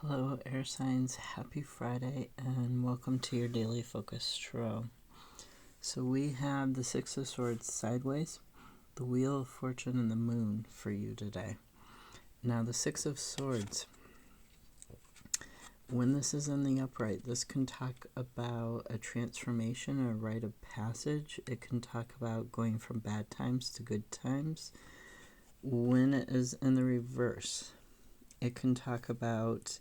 Hello, air signs. Happy Friday, and welcome to your daily focus tarot. So we have the Six of Swords sideways, the Wheel of Fortune, and the Moon for you today. Now, the Six of Swords, when this is in the upright, this can talk about a transformation or a rite of passage. It can talk about going from bad times to good times. When it is in the reverse, it can talk about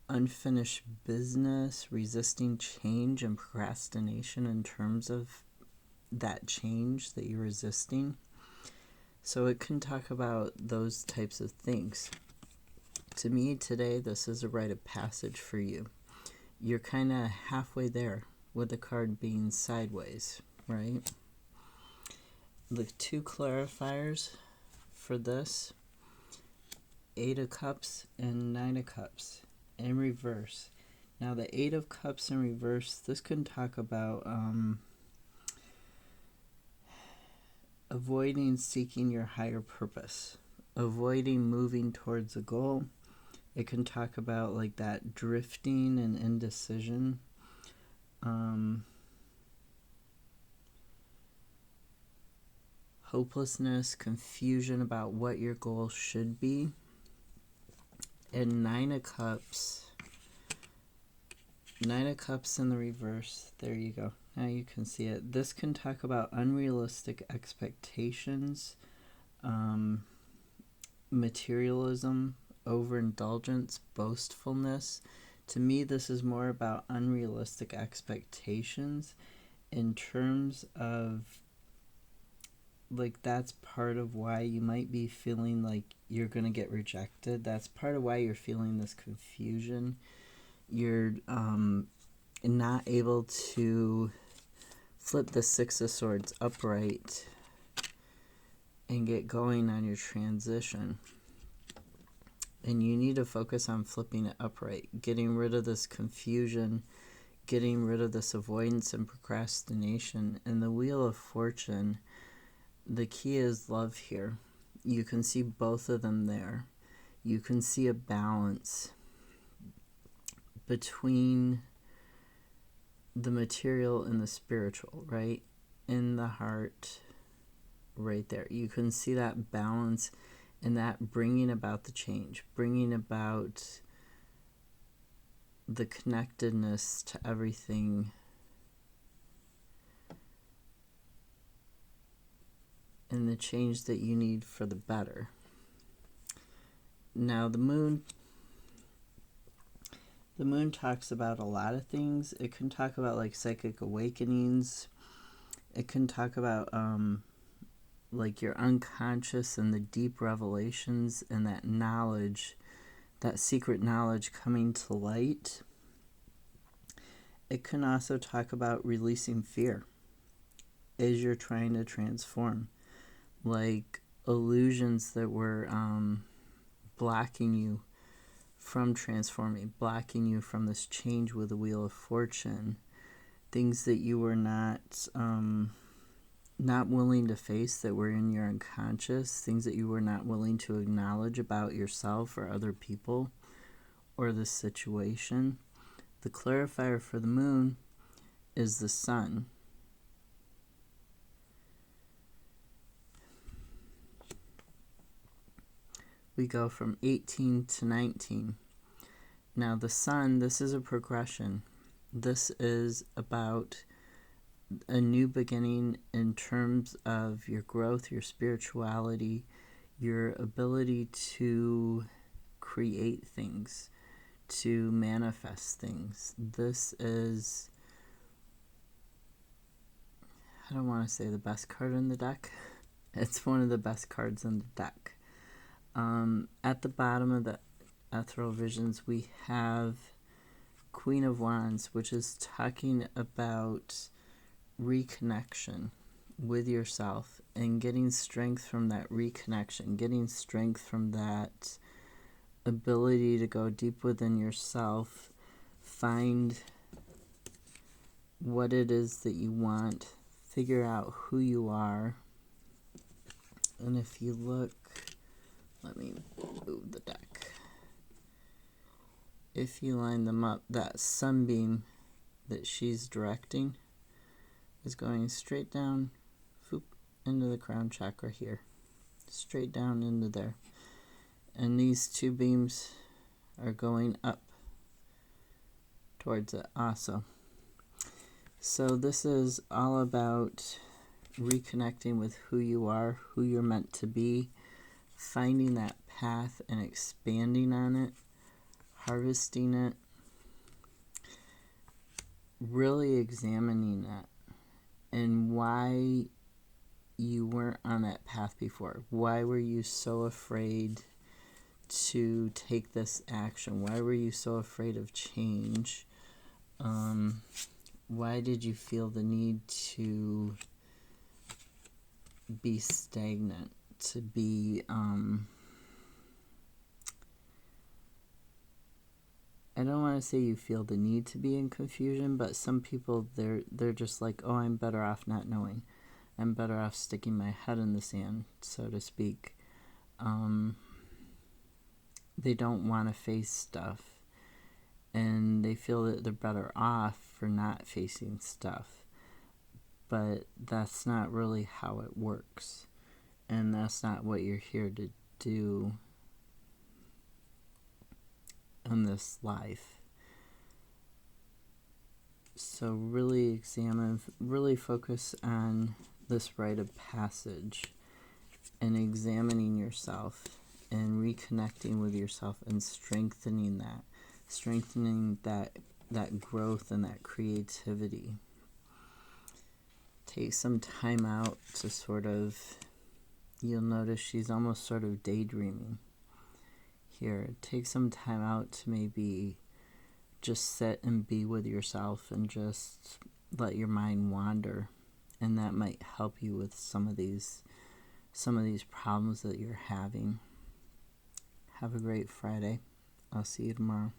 unfinished business, resisting change, and procrastination in terms of that change that you're resisting. So it can talk about those types of things. To me today, this is a rite of passage for you. You're kind of halfway there with the card being sideways, right? The two clarifiers for this, 8 of Cups and 9 of Cups in reverse. Now the 8 of Cups in reverse, this can talk about avoiding seeking your higher purpose, avoiding moving towards a goal. It can talk about like that drifting and indecision. Hopelessness, confusion about what your goal should be. And 9 of Cups. 9 of Cups in the reverse. There you go. Now you can see it. This can talk about unrealistic expectations, materialism, overindulgence, boastfulness. To me, this is more about unrealistic expectations in terms of like that's part of why you might be feeling like you're going to get rejected. That's part of why you're feeling this confusion. You're not able to flip the Six of Swords upright and get going on your transition. And you need to focus on flipping it upright, getting rid of this confusion, getting rid of this avoidance and procrastination. And the Wheel of Fortune, the key is love here. You can see both of them there. You can see a balance between the material and the spiritual, right? In the heart, right there. You can see that balance and that bringing about the change, bringing about the connectedness to everything. And the change that you need for the better. Now the moon talks about a lot of things. It can talk about like psychic awakenings. It can talk about like your unconscious and the deep revelations and that knowledge, that secret knowledge coming to light. It can also talk about releasing fear as you're trying to transform, like illusions that were blocking you from transforming, blocking you from this change with the Wheel of Fortune, things that you were not willing to face, that were in your unconscious, things that you were not willing to acknowledge about yourself or other people or the situation. The clarifier for the moon is the sun. We go from 18 to 19. Now the sun, this is a progression. This is about a new beginning in terms of your growth, your spirituality, your ability to create things, to manifest things. This is, I don't want to say the best card in the deck. It's one of the best cards in the deck. At the bottom of the Ethereal Visions, we have Queen of Wands, which is talking about reconnection with yourself and getting strength from that reconnection, getting strength from that ability to go deep within yourself, find what it is that you want, figure out who you are. And if you look, let me move the deck. if you line them up, that sunbeam that she's directing is going straight down, whoop, into the crown chakra here. Straight down into there. And these two beams are going up towards it also. So this is all about reconnecting with who you are, who you're meant to be, finding that path and expanding on it, harvesting it, really examining that, and why you weren't on that path before. Why were you so afraid to take this action? Why were you so afraid of change? Why did you feel the need to be stagnant, to be I don't want to say you feel the need to be in confusion, but some people, they're just like, oh, I'm better off not knowing. I'm better off sticking my head in the sand, so to speak. They don't want to face stuff, and they feel that they're better off for not facing stuff. But that's not really how it works, and that's not what you're here to do in this life. So really examine, really focus on this rite of passage and examining yourself and reconnecting with yourself and strengthening that growth and that creativity. Take some time out to sort of, you'll notice she's almost sort of daydreaming here. Take some time out to maybe just sit and be with yourself and just let your mind wander, and that might help you with some of these problems that you're having. Have a great Friday. I'll see you tomorrow.